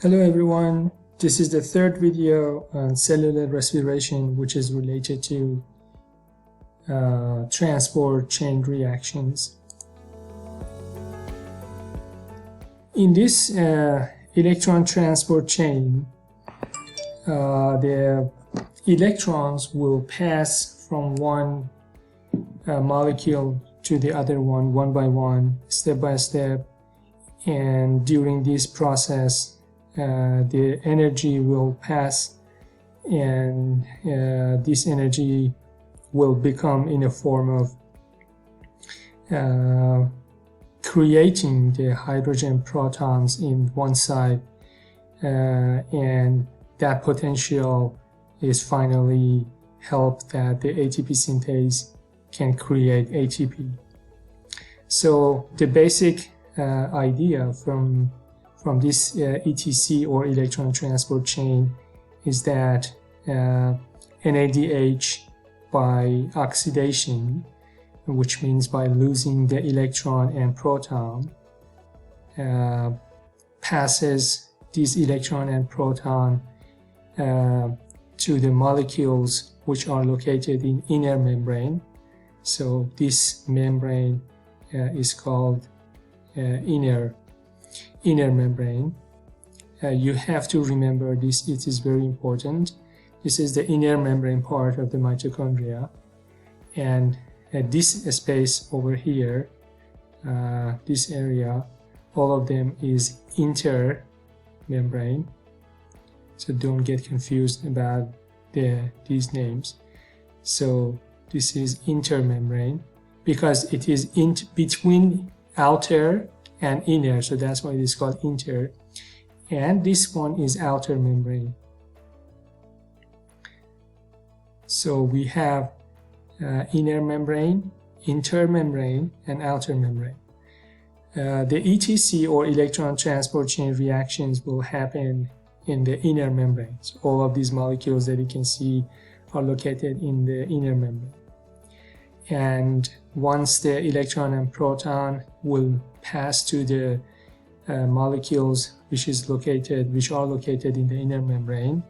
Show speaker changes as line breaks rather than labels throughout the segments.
Hello everyone, this is the third video on cellular respiration, which is related to transport chain reactions. In this electron transport chain, the electrons will pass from one molecule to the other one by one, step by step, and during this process the energy will pass, and this energy will become in a form of creating the hydrogen protons in one side, and that potential is finally helped that the ATP synthase can create ATP. So the basic idea from this ETC or electron transport chain is that NADH by oxidation, which means by losing the electron and proton, passes this electron and proton to the molecules which are located in inner membrane. So this membrane is called inner membrane. You have to remember this, it is very important. This is the inner membrane part of the mitochondria, and this space over here, this area, all of them is intermembrane. So don't get confused about these names. So this is intermembrane because it is between outer and inner, so that's why it is called inter, and this one is outer membrane. So we have inner membrane, intermembrane, and outer membrane. The ETC or electron transport chain reactions will happen in the inner membrane. So all of these molecules that you can see are located in the inner membrane. And once the electron and proton will pass to the molecules which are located in the inner membrane,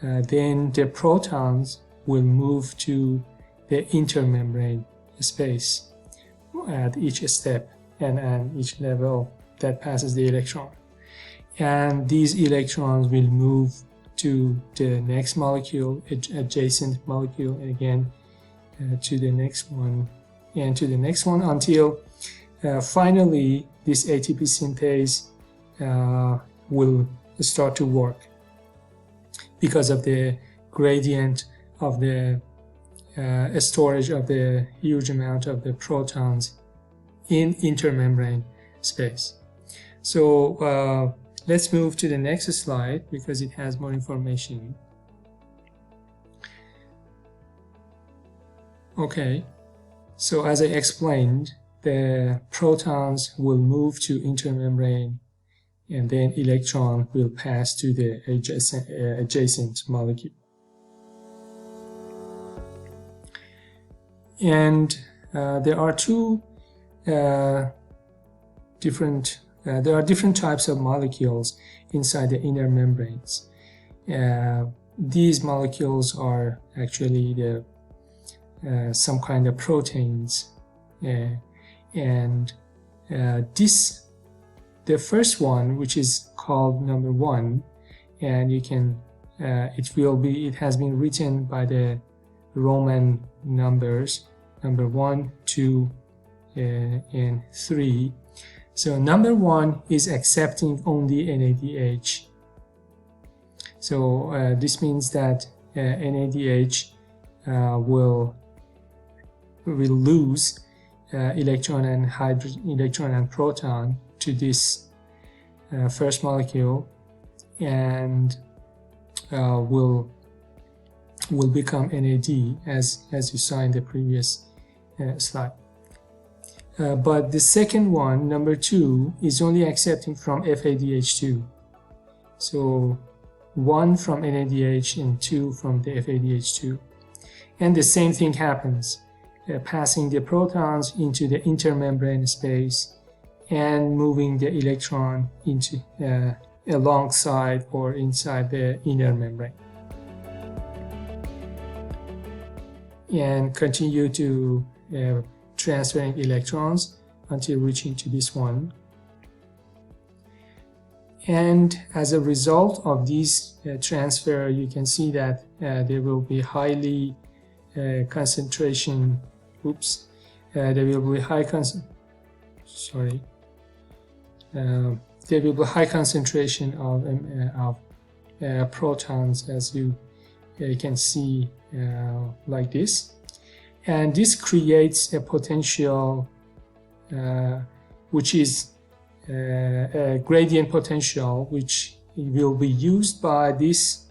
then the protons will move to the intermembrane space at each step and each level that passes the electron. And these electrons will move to the next molecule, adjacent molecule, and again to the next one and to the next one, until finally this ATP synthase will start to work because of the gradient of the storage of the huge amount of the protons in intermembrane space. So let's move to the next slide because it has more information. Okay, so as I explained, the protons will move to intermembrane, and then electron will pass to the adjacent molecule. And there are different types of molecules inside the inner membranes. These molecules are actually some kind of proteins, and the first one, which is called number 1, and you can it has been written by the Roman numbers, number 1, 2, and 3. So number 1 is accepting only NADH. So this means that NADH will lose electron and proton to this first molecule, and will become NAD as you saw in the previous slide. But the second one, number 2, is only accepting from FADH2. So 1 from NADH and 2 from the FADH2. And the same thing happens, passing the protons into the intermembrane space and moving the electron into alongside or inside the inner membrane, and continue to transferring electrons until reaching to this one. And as a result of this transfer, you can see that there will be highly concentration. There will be high concentration of protons, as you can see like this, and this creates a potential which is a gradient potential, which will be used by this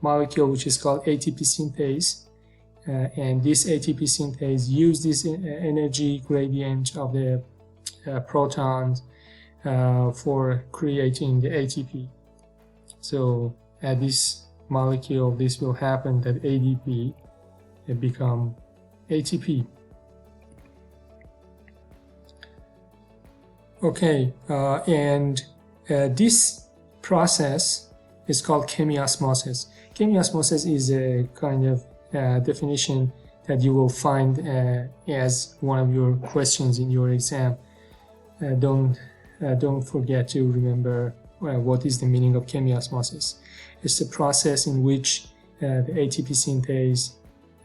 molecule which is called ATP synthase, and this ATP synthase use this energy gradient of the protons for creating the ATP. So at this molecule, this will happen, that ADP become ATP. Okay, and this process is called chemiosmosis. Chemiosmosis is a kind of definition that you will find as one of your questions in your exam. Don't forget to remember what is the meaning of chemiosmosis. It's the process in which the ATP synthase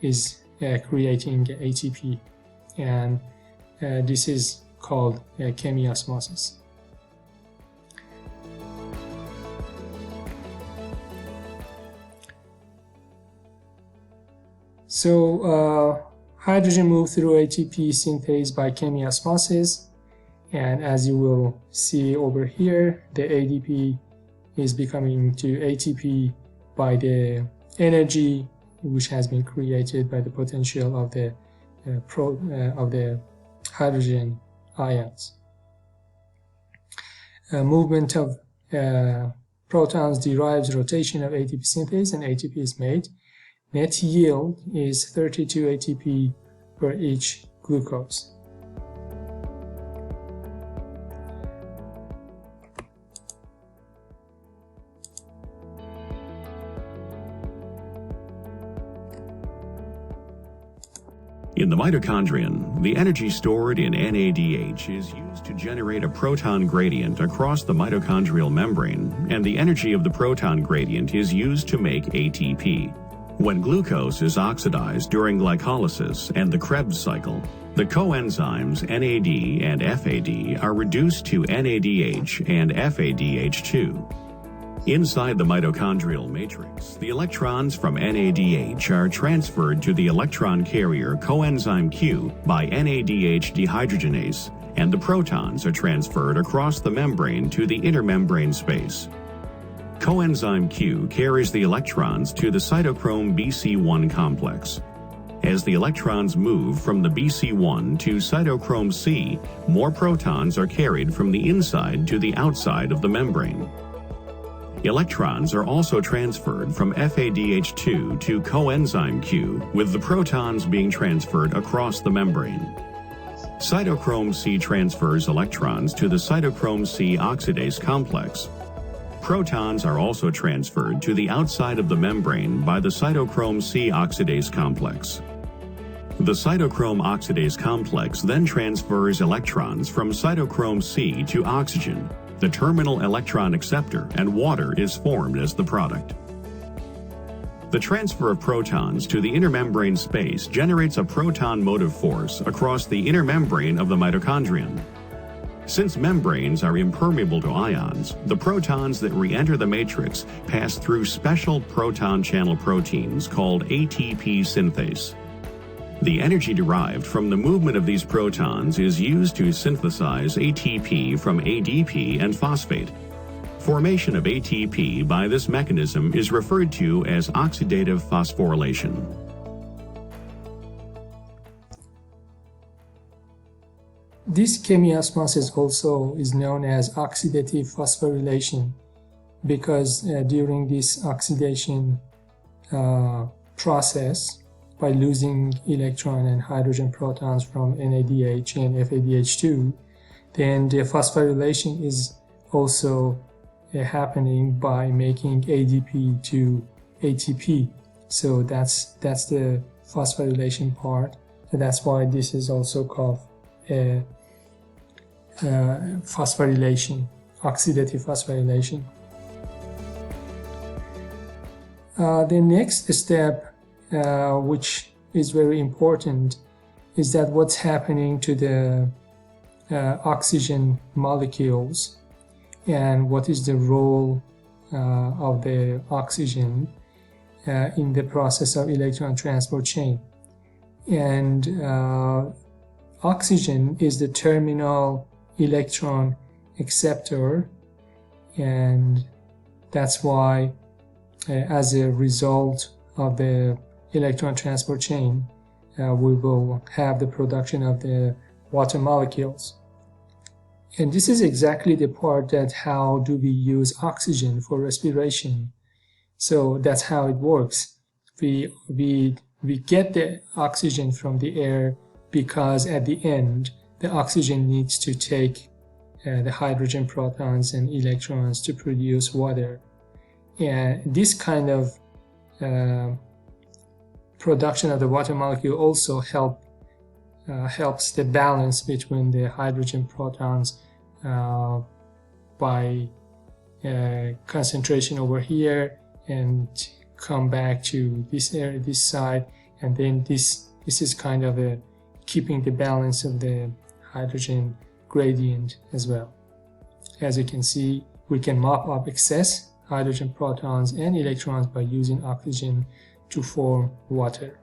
is creating ATP, and this is called chemiosmosis. So hydrogen moves through ATP synthase by chemiosmosis, and as you will see over here, the ADP is becoming to ATP by the energy which has been created by the potential of the hydrogen ions. Movement of protons derives rotation of ATP synthase, and ATP is made. Net yield is 32 ATP per each glucose.
In the mitochondrion, the energy stored in NADH is used to generate a proton gradient across the mitochondrial membrane, and the energy of the proton gradient is used to make ATP. When glucose is oxidized during glycolysis and the Krebs cycle, the coenzymes NAD and FAD are reduced to NADH and FADH2. Inside the mitochondrial matrix, the electrons from NADH are transferred to the electron carrier coenzyme Q by NADH dehydrogenase, and the protons are transferred across the membrane to the intermembrane space. Coenzyme Q carries the electrons to the cytochrome BC1 complex. As the electrons move from the BC1 to cytochrome C, more protons are carried from the inside to the outside of the membrane. Electrons are also transferred from FADH2 to coenzyme Q, with the protons being transferred across the membrane. Cytochrome C transfers electrons to the cytochrome C oxidase complex. Protons are also transferred to the outside of the membrane by the cytochrome C oxidase complex. The cytochrome oxidase complex then transfers electrons from cytochrome C to oxygen. The terminal electron acceptor, and water is formed as the product. The transfer of protons to the intermembrane space generates a proton motive force across the inner membrane of the mitochondrion. Since membranes are impermeable to ions, the protons that re-enter the matrix pass through special proton channel proteins called ATP synthase. The energy derived from the movement of these protons is used to synthesize ATP from ADP and phosphate. Formation of ATP by this mechanism is referred to as oxidative phosphorylation.
This chemiosmosis also is known as oxidative phosphorylation because during this oxidation process, by losing electron and hydrogen protons from NADH and FADH2, then the phosphorylation is also happening by making ADP to ATP. So that's the phosphorylation part, and that's why this is also called phosphorylation, oxidative phosphorylation. The next step, which is very important, is that what's happening to the oxygen molecules and what is the role of the oxygen in the process of electron transport chain. And oxygen is the terminal electron acceptor, and that's why as a result of the electron transport chain, we will have the production of the water molecules. And this is exactly the part that how do we use oxygen for respiration. So that's how it works. We get the oxygen from the air because at the end the oxygen needs to take the hydrogen protons and electrons to produce water. And this kind of production of the water molecule also helps the balance between the hydrogen protons by concentration over here and come back to this area, this side, and then this is kind of keeping the balance of the hydrogen gradient as well. As you can see, we can mop up excess hydrogen protons and electrons by using oxygen to form water.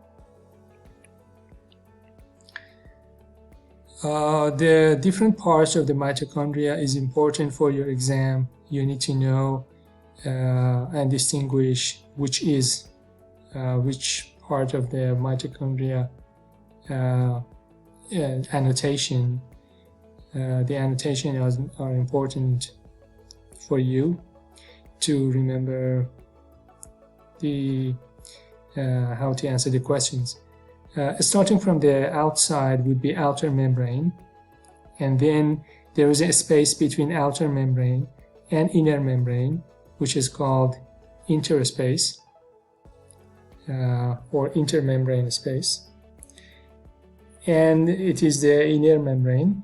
The different parts of the mitochondria is important for your exam. You need to know and distinguish which part of the mitochondria annotation. The annotations are important for you to remember how to answer the questions. Starting from the outside would be outer membrane, and then there is a space between outer membrane and inner membrane, which is called interspace or intermembrane space. And it is the inner membrane.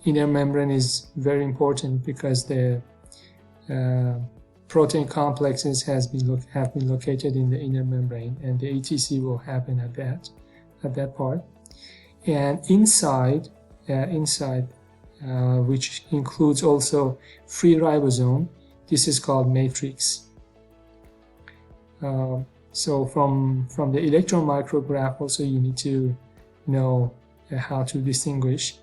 Inner membrane is very important because the protein complexes have been located in the inner membrane, and the ETC will happen at that part. And inside, which includes also free ribosome, this is called matrix. So from the electron micrograph also you need to know how to distinguish.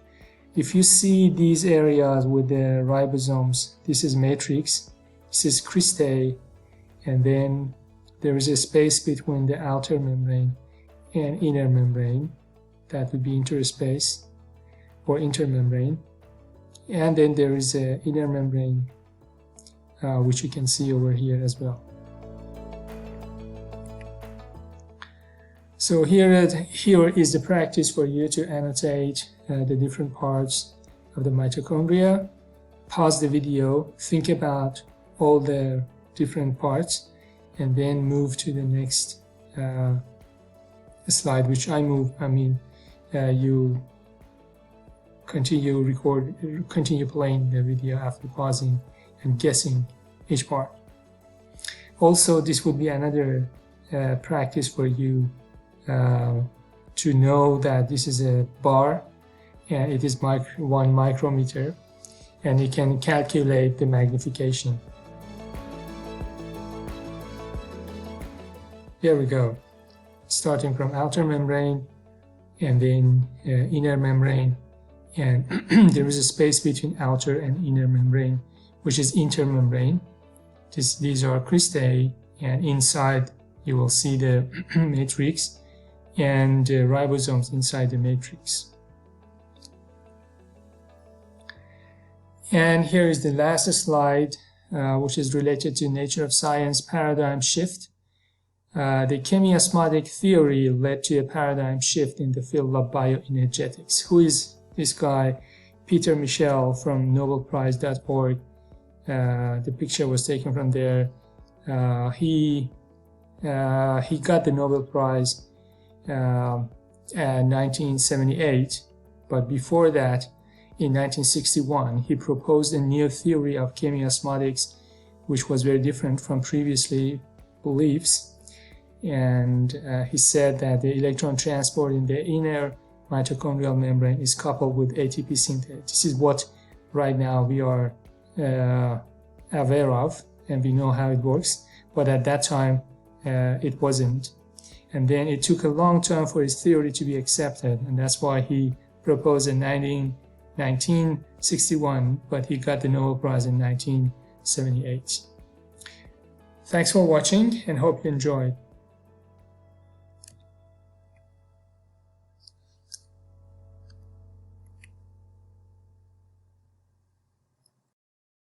If you see these areas with the ribosomes, this is matrix, this is cristae, and then there is a space between the outer membrane and inner membrane. That would be interspace or intermembrane. And then there is an inner membrane, which you can see over here as well. So here is the practice for you to annotate the different parts of the mitochondria. Pause the video, think about all the different parts, and then move to the next slide, which you continue playing the video after pausing and guessing each part. Also, this would be another practice for you to know that this is a bar and it is 1 micrometer, and you can calculate the magnification. Here we go. Starting from outer membrane and then inner membrane, and there is a space between outer and inner membrane, which is intermembrane. These are cristae, and inside you will see the matrix and ribosomes inside the matrix. And here is the last slide, which is related to nature of science paradigm shift. The chemiosmotic theory led to a paradigm shift in the field of bioenergetics. Who is this guy? Peter Michel from nobelprize.org The picture was taken from there. He got the Nobel Prize in 1978, but before that, in 1961, he proposed a new theory of chemiosmotics, which was very different from previously beliefs. And he said that the electron transport in the inner mitochondrial membrane is coupled with ATP synthase. This is what right now we are aware of, and we know how it works. But at that time, it wasn't. And then it took a long time for his theory to be accepted, and that's why he proposed in 1961, but he got the Nobel Prize in 1978. Thanks for watching, and hope you enjoyed.